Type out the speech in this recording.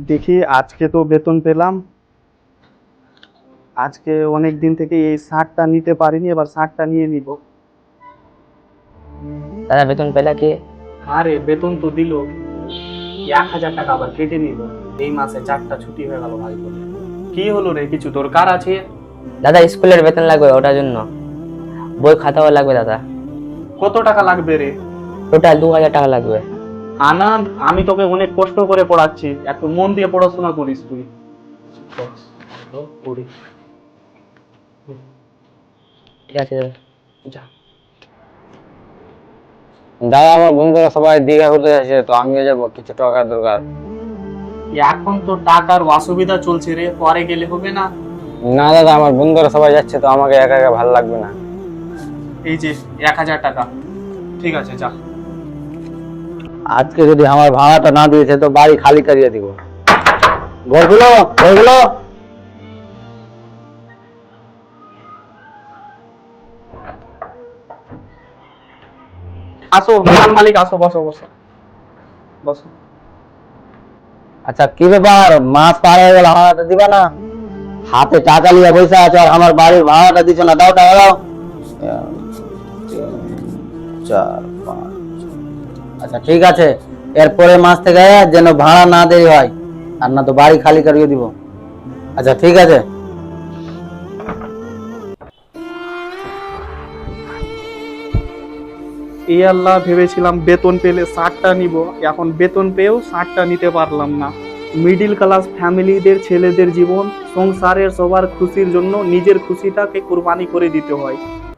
দেখি আজকে তো বেতন পেলাম। আজকে অনেক দিন থেকে এই শার্টটা নিতে পারিনি, এবার শার্টটা নিয়ে নিব। দাদা বেতন পেলা কি? আরে বেতন তো দিল, 1,000 টাকা আবার কেটে নিল। এই মাসে 4টা ছুটি হয়ে গেল ভাই বলে। কি হলো রে, কিছু দরকার আছে? দাদা স্কুলের বেতন লাগবে, ওটার জন্য বই খাতাও লাগবে দাদা। কত টাকা লাগবে রে? টোটাল 2,000 টাকা লাগবে। আনাদ, আমি তোকে অনেক কষ্ট করে পড়াচ্ছি, একটু মন দিয়ে পড়াশোনা করিস তুই। পড়ি। ঠিক আছে দাদা। যা। দাদা আমার বন্ধুরা সবাই দীঘা ঘুরতে যাচ্ছে, তো আমিও যাবো, কিছু টাকার দরকার। এখন তো টাকার অসুবিধা চলছে রে, পরে গেলে হবে না? না দাদা, আমার বন্ধুরা সবাই যাচ্ছে, তো আমাকে একা একা ভালো লাগবে না। এই যে 1,000 টাকা, ঠিক আছে যা। আজকে যদি আমার ভাড়াটা না দিয়েছে তো বাড়ি খালি করিয়ে দিব। ঘরগুলো ঘরগুলো আসো দোকান মালিক, আসো, বসো বসো বসো। আচ্ছা, কি ব্যাপার, মাস পার হয়ে গেল, ভাড়াটা দিবা না? হাতে টাকা নিয়ে পয়সা আছে আর আমার বাড়ির ভাড়াটা দিচ্ছ না, দাও টাকা দাও। 4, 5। আচ্ছা ঠিক আছে, এরপরে মাস থেকে যেন ভাড়া না দেরি হয়, আর না তো বাড়ি খালি করিয়ে দিব। আচ্ছা ঠিক আছে। এই আল্লাহ, ভেবেছিলাম বেতন পেলে শার্টটা নিব, এখন বেতন পেয়েও শার্টটা নিতে পারলাম না। মিডিল ক্লাস ফ্যামিলিদের ছেলেদের জীবন, সংসারের সবার খুশির জন্য নিজের খুশিটাকে কুরবানি করে দিতে হয়।